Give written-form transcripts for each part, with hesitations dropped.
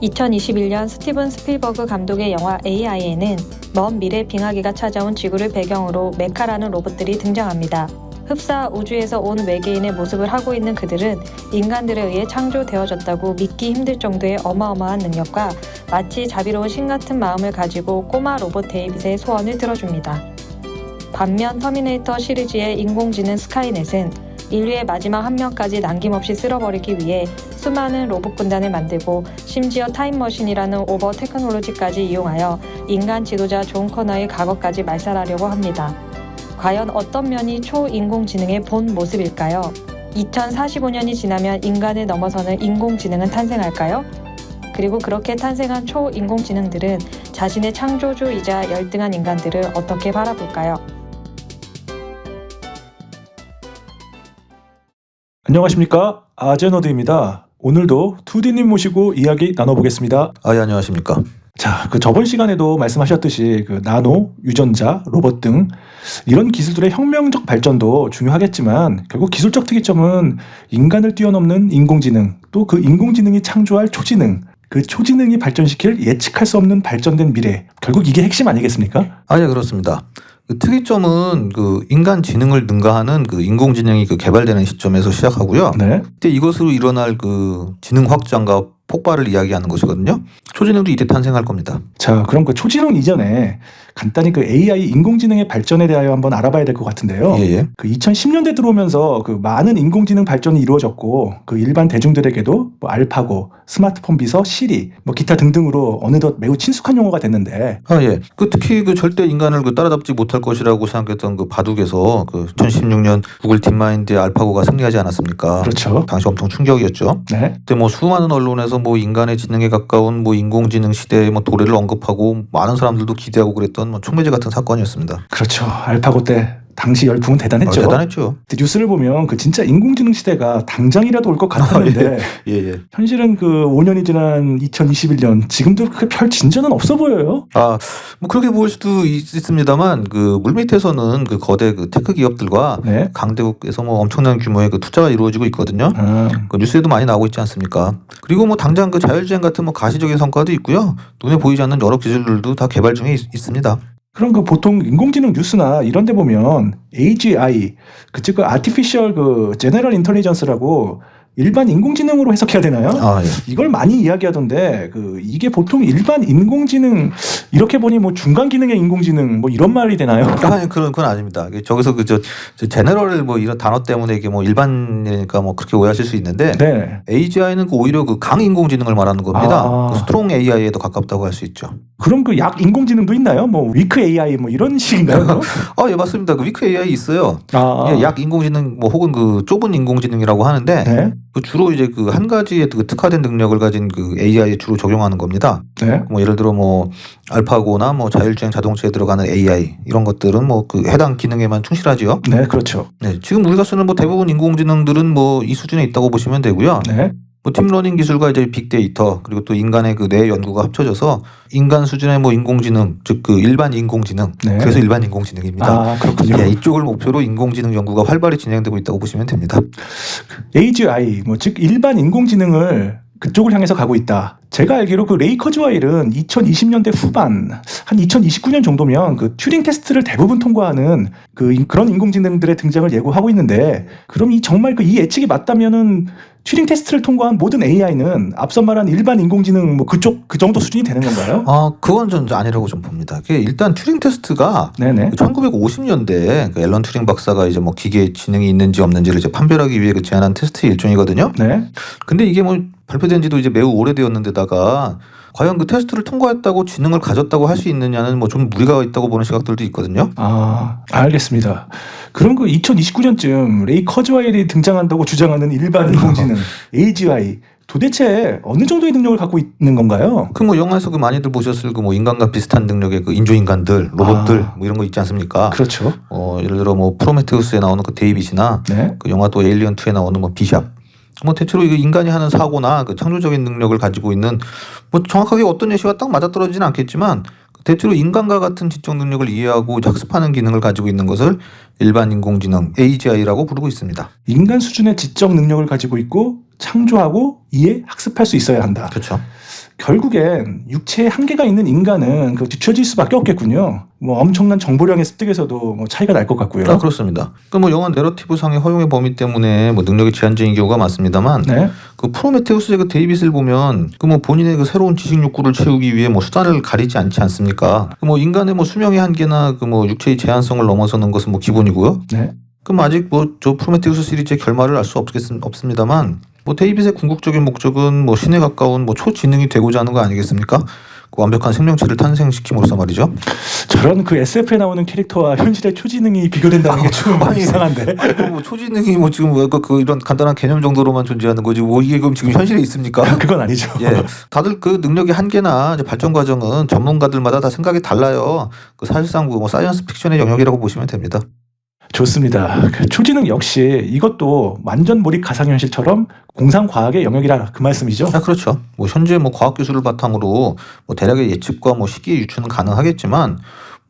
2021년 스티븐 스필버그 감독의 영화 AI에는 먼 미래 빙하기가 찾아온 지구를 배경으로 메카라는 로봇들이 등장합니다. 흡사 우주에서 온 외계인의 모습을 하고 있는 그들은 인간들에 의해 창조되어졌다고 믿기 힘들 정도의 어마어마한 능력과 마치 자비로운 신 같은 마음을 가지고 꼬마 로봇 데이빗의 소원을 들어줍니다. 반면 터미네이터 시리즈의 인공지능 스카이넷은 인류의 마지막 한 명까지 남김없이 쓸어버리기 위해 수많은 로봇 군단을 만들고 심지어 타임머신이라는 오버 테크놀로지까지 이용하여 인간 지도자 존 커너의 과거까지 말살하려고 합니다. 과연 어떤 면이 초인공지능의 본 모습일까요? 2045년이 지나면 인간을 넘어서는 인공지능은 탄생할까요? 그리고 그렇게 탄생한 초인공지능들은 자신의 창조주이자 열등한 인간들을 어떻게 바라볼까요? 안녕하십니까, 아제너드입니다. 오늘도 2D님 모시고 이야기 나눠보겠습니다. 예, 안녕하십니까. 자, 저번 시간에도 말씀하셨듯이 나노, 유전자, 로봇 등 이런 기술들의 혁명적 발전도 중요하겠지만 결국 기술적 특이점은 인간을 뛰어넘는 인공지능, 또 그 인공지능이 창조할 초지능, 그 초지능이 발전시킬 예측할 수 없는 발전된 미래, 결국 이게 핵심 아니겠습니까? 예, 그렇습니다. 그 특이점은 인간 지능을 능가하는 인공지능이 개발되는 시점에서 시작하고요. 네. 그때 이것으로 일어날 지능 확장과 폭발을 이야기하는 것이거든요. 초지능도 이때 탄생할 겁니다. 자, 그럼 초지능 이전에 간단히 AI 인공지능의 발전에 대하여 한번 알아봐야 될 것 같은데요. 예. 2010년대 들어오면서 많은 인공지능 발전이 이루어졌고 일반 대중들에게도 알파고, 스마트폰 비서, 시리, 기타 등등으로 어느덧 매우 친숙한 용어가 됐는데. 예. 특히 절대 인간을 따라잡지 못할 것이라고 생각했던 바둑에서 2016년 구글 딥마인드의 알파고가 승리하지 않았습니까? 그렇죠. 당시 엄청 충격이었죠. 네. 그때 수많은 언론에서 인간의 지능에 가까운 인공지능 시대의 도래를 언급하고 많은 사람들도 기대하고 그랬던 촉매제 같은 사건이었습니다. 그렇죠. 알파고 때 당시 열풍은 대단했죠. 대단했죠. 뉴스를 보면 진짜 인공지능 시대가 당장이라도 올 것 같았는데 예. 현실은 5년이 지난 2021년 지금도 별 진전은 없어 보여요. 그렇게 보일 수도 있습니다만 물밑에서는 거대 테크 기업들과 네. 강대국에서 엄청난 규모의 투자가 이루어지고 있거든요. 뉴스에도 많이 나오고 있지 않습니까? 그리고 당장 자율주행 같은 가시적인 성과도 있고요. 눈에 보이지 않는 여러 기술들도 다 개발 중에 있습니다. 그럼 보통 인공지능 뉴스나 이런 데 보면 AGI, 즉 Artificial General Intelligence라고 일반 인공지능으로 해석해야 되나요? 예. 이걸 많이 이야기하던데 이게 보통 일반 인공지능 이렇게 보니 중간 기능의 인공지능 이런 말이 되나요? 그건 아닙니다. 저기서 제너럴 이런 단어 때문에 이게 일반이니까 그렇게 오해하실 수 있는데 네. AGI는 오히려 강 인공지능을 말하는 겁니다. 스트롱 AI에도 가깝다고 할 수 있죠. 그럼 약 인공지능도 있나요? 위크 AI 이런 식인가요? 예, 맞습니다. 위크 AI 있어요. 아. 약 인공지능 혹은 좁은 인공지능이라고 하는데 네. 주로 이제 한 가지의 특화된 능력을 가진 AI에 주로 적용하는 겁니다. 네. 예를 들어 알파고나 자율주행 자동차에 들어가는 AI 이런 것들은 해당 기능에만 충실하지요. 네, 그렇죠. 네, 지금 우리가 쓰는 대부분 인공지능들은 이 수준에 있다고 보시면 되고요. 네. 딥러닝 기술과 이제 빅데이터 그리고 또 인간의 뇌 연구가 합쳐져서 인간 수준의 인공지능, 즉 일반 인공지능. 네. 그래서 일반 인공지능입니다. 그렇군요. 예, 이쪽을 목표로 인공지능 연구가 활발히 진행되고 있다고 보시면 됩니다. AGI, 즉 일반 인공지능을 그쪽을 향해서 가고 있다. 제가 알기로 레이 커즈와일은 2020년대 후반, 한 2029년 정도면 튜링 테스트를 대부분 통과하는 그런 인공지능들의 등장을 예고하고 있는데, 그럼 정말 이 예측이 맞다면은 튜링 테스트를 통과한 모든 AI는 앞서 말한 일반 인공지능 그 정도 수준이 되는 건가요? 그건 전 아니라고 좀 봅니다. 일단 튜링 테스트가 네네. 1950년대에 앨런 튜링 박사가 이제 기계 지능이 있는지 없는지를 이제 판별하기 위해 제안한 테스트 일종이거든요. 네. 근데 이게 발표된 지도 이제 매우 오래되었는데다가 과연 테스트를 통과했다고 지능을 가졌다고 할 수 있느냐는 좀 무리가 있다고 보는 시각들도 있거든요. 알겠습니다. 그럼 2029년쯤 레이 커즈와일이 등장한다고 주장하는 일반 인공지능 AGI 도대체 어느 정도의 능력을 갖고 있는 건가요? 영화에서 많이들 보셨을 인간과 비슷한 능력의 인조인간들, 로봇들 이런 거 있지 않습니까? 그렇죠. 예를 들어 프로메테우스에 나오는 데이빗이나 네. 영화 또 에일리언 2에 나오는 비샵. 대체로 인간이 하는 사고나 창조적인 능력을 가지고 있는 정확하게 어떤 예시와 딱 맞아떨어지지는 않겠지만 대체로 인간과 같은 지적 능력을 이해하고 학습하는 기능을 가지고 있는 것을 일반 인공지능 AGI라고 부르고 있습니다. 인간 수준의 지적 능력을 가지고 있고 창조하고 이해, 학습할 수 있어야 한다. 그렇죠. 결국엔 육체에 한계가 있는 인간은 그 뒤처질 수밖에 없겠군요. 뭐 엄청난 정보량의 습득에서도 뭐 차이가 날 것 같고요. 아, 그렇습니다. 그 뭐 영화 내러티브 상의 허용의 범위 때문에 뭐 능력이 제한적인 경우가 많습니다만 네. 그 프로메테우스의 그 데이빗을 보면 그 뭐 본인의 그 새로운 지식 욕구를 채우기 위해 뭐 수단을 가리지 않지 않습니까? 그 뭐 인간의 뭐 수명의 한계나 그 뭐 육체의 제한성을 넘어서는 것은 뭐 기본이고요. 네. 그럼 아직 뭐 저 프로메테우스 시리즈의 결말을 알 수 없습니다만 뭐 데이빗의 궁극적인 목적은 뭐 신에 가까운 뭐 초지능이 되고자 하는 거 아니겠습니까? 그 완벽한 생명체를 탄생시킴으로써 말이죠. 저런 그 SF에 나오는 캐릭터와 현실의 초지능이 비교된다는 게 좀 이상한데. 아니 뭐 초지능이 뭐 지금 그 이런 간단한 개념 정도로만 존재하는 거지 뭐 이게 그럼 지금 현실에 있습니까? 그건 아니죠. 예, 다들 그 능력의 한계나 이제 발전 과정은 전문가들마다 다 생각이 달라요. 그 사실상 뭐 사이언스 픽션의 영역이라고 보시면 됩니다. 좋습니다. 그 초지능 역시 이것도 완전 몰입 가상현실처럼 공상과학의 영역이라 그 말씀이죠? 아, 그렇죠. 뭐 현재 뭐 과학 기술을 바탕으로 뭐 대략의 예측과 뭐 시기의 유추는 가능하겠지만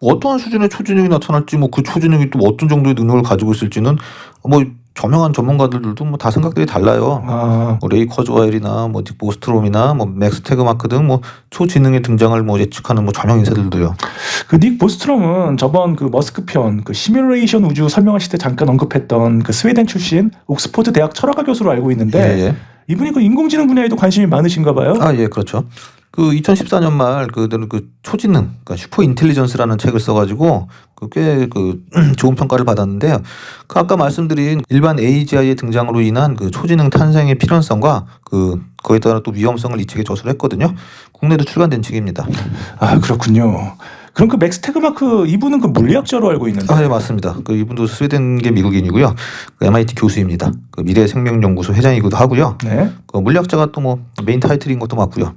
뭐 어떠한 수준의 초지능이 나타날지 뭐 그 초지능이 또 어떤 정도의 능력을 가지고 있을지는 뭐 저명한 전문가들도 뭐 다 생각들이 달라요. 아, 뭐 레이 커즈와일이나 뭐 딕 보스트롬이나 뭐 맥스 태그마크 등 뭐 초지능의 등장을 뭐 예측하는 뭐 저명 인사들도요. 그 닉 보스트롬은 저번 그 머스크 편 그 시뮬레이션 우주 설명하실 때 잠깐 언급했던 그 스웨덴 출신 옥스퍼드 대학 철학과 교수로 알고 있는데 예. 이분이 그 인공지능 분야에도 관심이 많으신가 봐요. 아, 예, 그렇죠. 그 2014년 말 그들은 그 초지능, 그러니까 슈퍼 인텔리전스라는 책을 써가지고 꽤 그 좋은 평가를 받았는데요. 그 아까 말씀드린 일반 AGI의 등장으로 인한 그 초지능 탄생의 필연성과 그 거기에 따라 또 위험성을 이 책에 저술을 했거든요. 국내도 출간된 책입니다. 아, 그렇군요. 그럼 그 맥스 태그마크 이분은 그 물리학자로 알고 있는데. 아, 예, 맞습니다. 그 이분도 스웨덴계 미국인이고요. 그 MIT 교수입니다. 그 미래생명연구소 회장이기도 하고요. 네. 그 물리학자가 또 뭐 메인 타이틀인 것도 맞고요.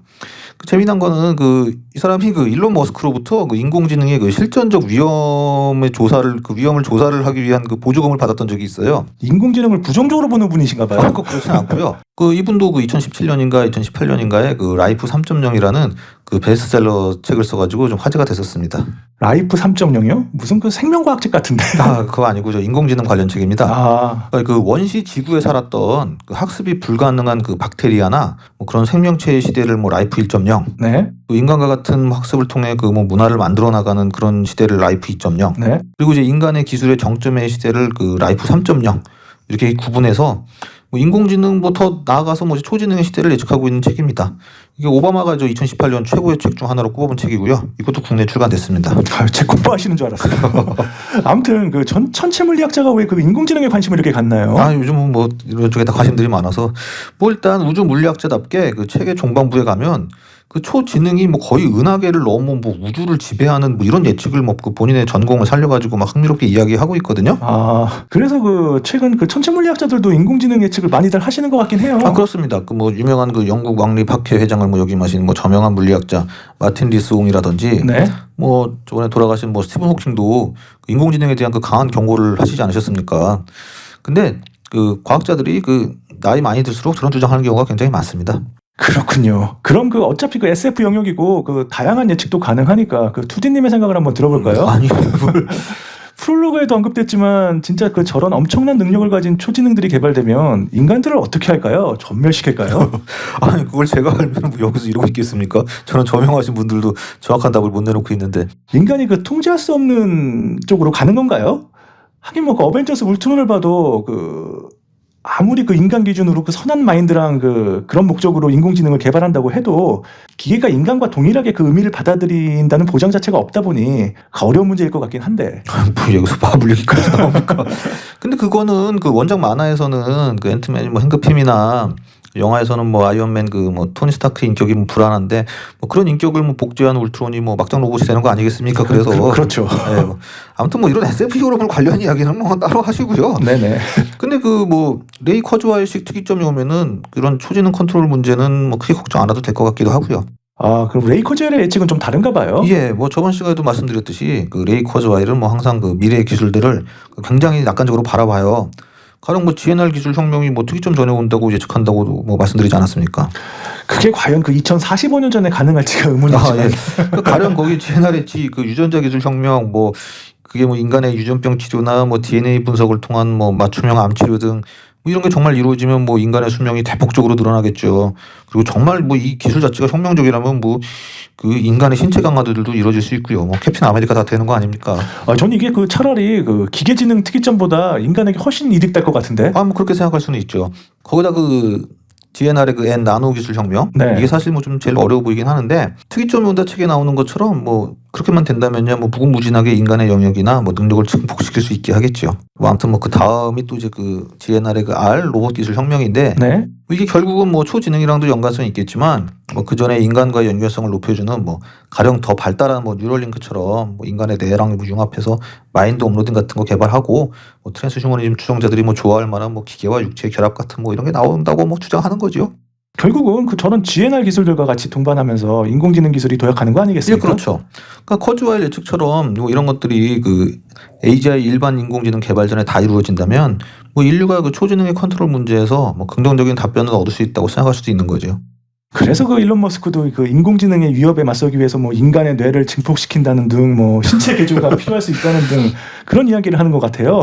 그 재미난 거는 그 이 사람이 그 일론 머스크로부터 그 인공지능의 그 실전적 위험을 조사를 하기 위한 그 보조금을 받았던 적이 있어요. 인공지능을 부정적으로 보는 분이신가 봐요. 꼭 그렇진 않고요. 그 이분도 그 2017년인가 2018년인가에 그 라이프 3.0이라는 그 베스트셀러 책을 써가지고 좀 화제가 됐었습니다. 라이프 3.0이요? 무슨 그 생명과학책 같은데. 아, 그거 아니고 저 인공지능 관련 책입니다. 아, 그 원시 지구에 살았던 그 학습이 불가능한 그 박테리아나 뭐 그런 생명체의 시대를 뭐 라이프 1.0, 네. 또 인간과 같은 학습을 통해 그 뭐 문화를 만들어 나가는 그런 시대를 라이프 2.0, 네. 그리고 이제 인간의 기술의 정점의 시대를 그 라이프 3.0 이렇게 구분해서 뭐 인공지능 뭐 더 나아가서 뭐 초지능의 시대를 예측하고 있는 책입니다. 이게 오바마가 저 2018년 최고의 책 중 하나로 꼽아본 책이고요. 이것도 국내에 출간됐습니다. 아, 제 공부하시는 줄 알았어요. 아무튼 그 천체 물리학자가 왜 그 인공지능에 관심을 이렇게 갖나요? 아, 요즘은 뭐 이런 쪽에 다 관심들이 많아서 뭐 일단 우주 물리학자답게 그 책의 종반부에 가면 그 초지능이 뭐 거의 은하계를 넘어 뭐 우주를 지배하는 뭐 이런 예측을 뭐 그 본인의 전공을 살려가지고 막 흥미롭게 이야기하고 있거든요. 아, 그래서 그 최근 그 천체 물리학자들도 인공지능 예측을 많이들 하시는 것 같긴 해요. 아, 그렇습니다. 그 뭐 유명한 그 영국 왕립학회 회장을 뭐 역임하신 뭐 저명한 물리학자 마틴 리스옹이라든지 네. 뭐 저번에 돌아가신 뭐 스티븐 호킹도 그 인공지능에 대한 그 강한 경고를 하시지 않으셨습니까? 근데 그 과학자들이 그 나이 많이 들수록 저런 주장하는 경우가 굉장히 많습니다. 그렇군요. 그럼 그 어차피 그 SF 영역이고 그 다양한 예측도 가능하니까 그 투디님의 생각을 한번 들어볼까요? 아니 뭘 프롤로그에도 언급됐지만 진짜 그 저런 엄청난 능력을 가진 초지능들이 개발되면 인간들을 어떻게 할까요? 전멸시킬까요? 아니 그걸 제가 알면 뭐 여기서 이러고 있겠습니까? 저는 저명하신 분들도 정확한 답을 못 내놓고 있는데. 인간이 그 통제할 수 없는 쪽으로 가는 건가요? 하긴 뭐 그 어벤져스 울트론을 봐도 그 아무리 그 인간 기준으로 그 선한 마인드랑 그런 목적으로 인공지능을 개발한다고 해도 기계가 인간과 동일하게 그 의미를 받아들인다는 보장 자체가 없다 보니 어려운 문제일 것 같긴 한데. 뭐 여기서 바블 얘기까지 나옵니까? 근데 그거는 그 원작 만화에서는 그 앤트맨이 뭐 행급힘이나 영화에서는 뭐 아이언맨 그 뭐 토니 스타크 인격이 뭐 불안한데 뭐 그런 인격을 뭐 복제한 울트론이 뭐 막장 로봇이 되는 거 아니겠습니까? 그래서 그렇죠. 네, 뭐 아무튼 뭐 이런 SF 히어로물 관련 이야기는 뭐 따로 하시고요. 네네. 근데 그 뭐 레이 커즈와일식 특이점이 오면은 그런 초지능 컨트롤 문제는 뭐 크게 걱정 안 해도 될 것 같기도 하고요. 아, 그럼 레이 커즈웰의 예측은 좀 다른가 봐요? 예, 뭐 저번 시간에도 말씀드렸듯이 그 레이 커즈와일은 뭐 항상 그 미래의 기술들을 굉장히 낙관적으로 바라봐요. 가령 뭐 GNR 기술 혁명이 뭐 특이점 전에 온다고 예측한다고도 뭐 말씀드리지 않았습니까? 그게 과연 그 2045년 전에 가능할지가 의문이지만. 예. 그 가령 거기 GNR의 그 유전자 기술 혁명 뭐 그게 뭐 인간의 유전병 치료나 뭐 DNA 분석을 통한 뭐 맞춤형 암 치료 등 뭐 이런 게 정말 이루어지면 뭐 인간의 수명이 대폭적으로 늘어나겠죠. 그리고 정말 뭐 이 기술 자체가 혁명적이라면 뭐 그 인간의 신체 강화들도 이루어질 수 있고요. 뭐 캡틴 아메리카 다 되는 거 아닙니까? 저는 이게 그 차라리 그 기계지능 특이점보다 인간에게 훨씬 이득될 것 같은데. 뭐 그렇게 생각할 수는 있죠. 거기다 그 DNR의 그 N 나노 기술 혁명 네. 이게 사실 뭐 좀 제일 어려워 보이긴 하는데 특이점이 온다 책에 나오는 것처럼 뭐 그렇게만 된다면요 뭐 무궁무진하게 인간의 영역이나 뭐 능력을 증폭시킬 수 있게 하겠죠. 뭐 아무튼 뭐 그 다음이 또 이제 그 DNR의 그 R 로봇 기술 혁명인데 네. 이게 결국은 뭐 초지능이랑도 연관성이 있겠지만 뭐 그 전에 인간과의 연결성을 높여주는 뭐 가령 더 발달한 뭐 뉴럴링크처럼 뭐 인간의 뇌랑 뭐 융합해서 마인드 업로딩 같은 거 개발하고 뭐 트랜스 휴머니즘 추종자들이 뭐 좋아할 만한 뭐 기계와 육체의 결합 같은 뭐 이런 게 나온다고 뭐 주장하는 거죠. 결국은 그 저런 GNR 기술들과 같이 동반하면서 인공지능 기술이 도약하는 거 예, 아니겠습니까? 그렇죠. 그러니까 커즈와일 예측처럼 뭐 이런 것들이 그 AGI 일반 인공지능 개발 전에 다 이루어진다면 뭐 인류가 그 초지능의 컨트롤 문제에서 뭐 긍정적인 답변을 얻을 수 있다고 생각할 수도 있는 거죠. 그래서 그 일론 머스크도 그 인공지능의 위협에 맞서기 위해서 뭐 인간의 뇌를 증폭시킨다는 등 뭐 신체 개조가 필요할 수 있다는 등 그런 이야기를 하는 것 같아요.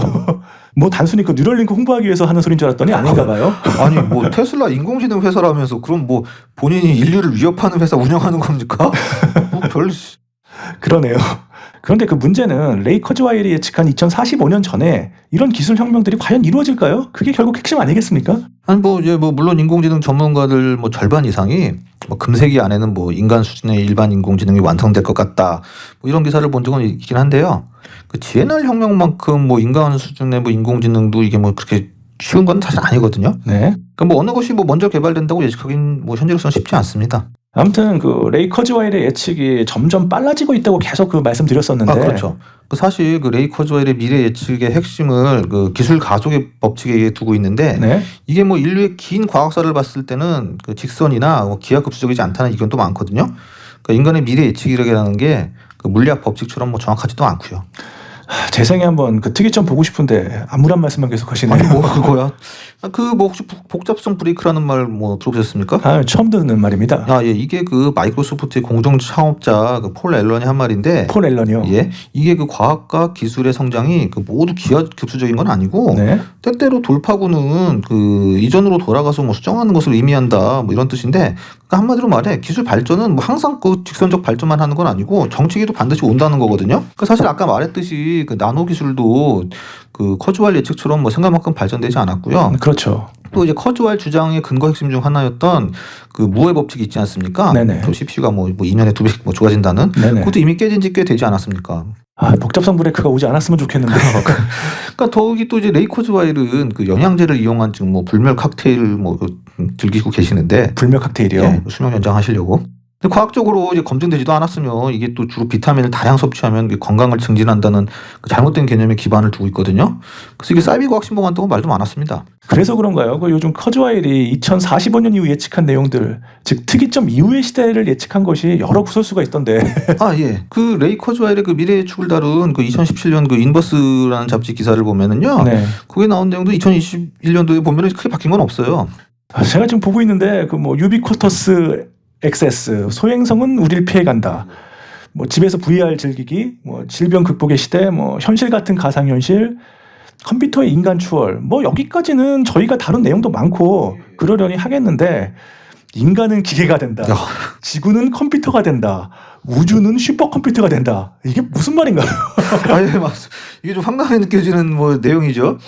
뭐 단순히 그 뉴럴링크 홍보하기 위해서 하는 소리인 줄 알았더니 아닌가 봐요. 아니 뭐 테슬라 인공지능 회사라면서 그럼 뭐 본인이 인류를 위협하는 회사 운영하는 겁니까? 뭐 별. 그러네요. 그런데 그 문제는 레이 커즈와일이 예측한 2045년 전에 이런 기술 혁명들이 과연 이루어질까요? 그게 결국 핵심 아니겠습니까? 아니 뭐 이제 뭐 물론 인공지능 전문가들 뭐 절반 이상이 뭐 금세기 안에는 뭐 인간 수준의 일반 인공지능이 완성될 것 같다. 뭐 이런 기사를 본 적은 있긴 한데요. 그 GNR 혁명만큼 뭐 인간 수준의 뭐 인공지능도 이게 뭐 그렇게 쉬운 건 사실 아니거든요. 네. 그러니까 뭐 어느 것이 뭐 먼저 개발된다고 예측하기는 뭐 현재로서는 쉽지 않습니다. 아무튼 그 레이 커즈와일의 예측이 점점 빨라지고 있다고 계속 그 말씀드렸었는데. 그렇죠. 그 사실 그 레이 커즈와일의 미래 예측의 핵심을 그 기술 가속의 법칙에 두고 있는데 네. 이게 뭐 인류의 긴 과학사를 봤을 때는 그 직선이나 뭐 기하급수적이지 않다는 의견도 많거든요. 그러니까 인간의 미래 예측이라는 게 그 물리학 법칙처럼 뭐 정확하지도 않고요. 재생에 한번 그 특이점 보고 싶은데 아무런 말씀만 계속 하시네요. 아니 뭐 그거야. 그 뭐 혹시 복잡성 브레이크라는 말 뭐 들어보셨습니까? 처음 듣는 말입니다. 예, 이게 그 마이크로소프트의 공동 창업자 그 폴 앨런이 한 말인데, 폴 앨런이요. 예, 이게 그 과학과 기술의 성장이 그 모두 기하급수적인 건 아니고, 네. 때때로 돌파구는 그 이전으로 돌아가서 뭐 수정하는 것을 의미한다, 뭐 이런 뜻인데, 그러니까 한마디로 말해 기술 발전은 뭐 항상 그 직선적 발전만 하는 건 아니고 정치기도 반드시 온다는 거거든요. 그 사실 아까 말했듯이 그 나노 기술도 그 커즈와일 예측처럼 뭐 생각만큼 발전되지 않았고요. 그렇죠. 또 이제 커즈와일 주장의 근거 핵심 중 하나였던 그 무의 법칙이 있지 않습니까? 네네. 또 CPU가 뭐 2년에 2배씩 뭐 좋아진다는. 네네. 그것도 이미 깨진 지 꽤 되지 않았습니까? 복잡성 브레이크가 오지 않았으면 좋겠는데. 그러니까 더욱이 또 이제 레이 커즈와일은 그 영양제를 이용한 지금 뭐 불멸 칵테일 뭐 즐기고 계시는데. 불멸 칵테일이요. 예, 수명 연장하시려고. 근데 과학적으로 이제 검증되지도 않았으면 이게 또 주로 비타민을 다량 섭취하면 건강을 증진한다는 그 잘못된 개념에 기반을 두고 있거든요. 그래서 이게 사이비과학 신봉한다고 말도 많았습니다. 그래서 그런가요? 그 요즘 커즈와일이 2045년 이후 예측한 내용들, 즉 특이점 이후의 시대를 예측한 것이 여러 구설수가 있던데. 예. 그 레이 커즈와일의 그 미래 예측을 다룬 그 2017년 그 인버스라는 잡지 기사를 보면은요. 네. 거기에 나온 내용도 2021년도에 보면은 크게 바뀐 건 없어요. 제가 지금 보고 있는데 그 뭐 유비쿼터스 액세스, 소행성은 우리를 피해간다. 뭐 집에서 VR 즐기기, 뭐 질병 극복의 시대, 뭐 현실 같은 가상현실, 컴퓨터의 인간 추월, 뭐 여기까지는 저희가 다룬 내용도 많고 그러려니 하겠는데 인간은 기계가 된다. 지구는 컴퓨터가 된다. 우주는 슈퍼컴퓨터가 된다. 이게 무슨 말인가요? 예, 맞습니다. 이게 좀 황당하게 느껴지는 뭐 내용이죠.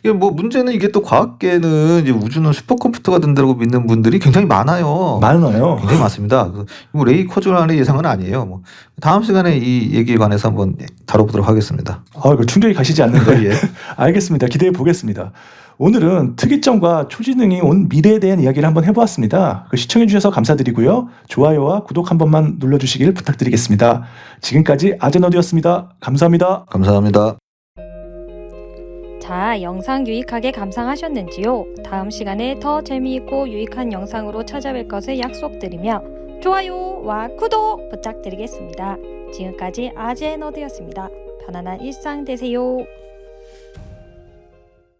이게 뭐 문제는 이게 또 과학계는 이제 우주는 슈퍼컴퓨터가 된다고 믿는 분들이 굉장히 많아요. 많아요. 굉장히 많습니다. 뭐 레이 커즈와일의 예상은 아니에요. 뭐 다음 시간에 이 얘기에 관해서 한번 다뤄보도록 하겠습니다. 이거 충격이 가시지 않는데. 예. 알겠습니다. 기대해 보겠습니다. 오늘은 특이점과 초지능이 온 미래에 대한 이야기를 한번 해보았습니다. 시청해 주셔서 감사드리고요. 좋아요와 구독 한 번만 눌러주시길 부탁드리겠습니다. 지금까지 아제너드였습니다. 감사합니다. 감사합니다. 자, 영상 유익하게 감상하셨는지요? 다음 시간에 더 재미있고 유익한 영상으로 찾아뵐 것을 약속드리며 좋아요와 구독 부탁드리겠습니다. 지금까지 아제너드였습니다. 편안한 일상 되세요.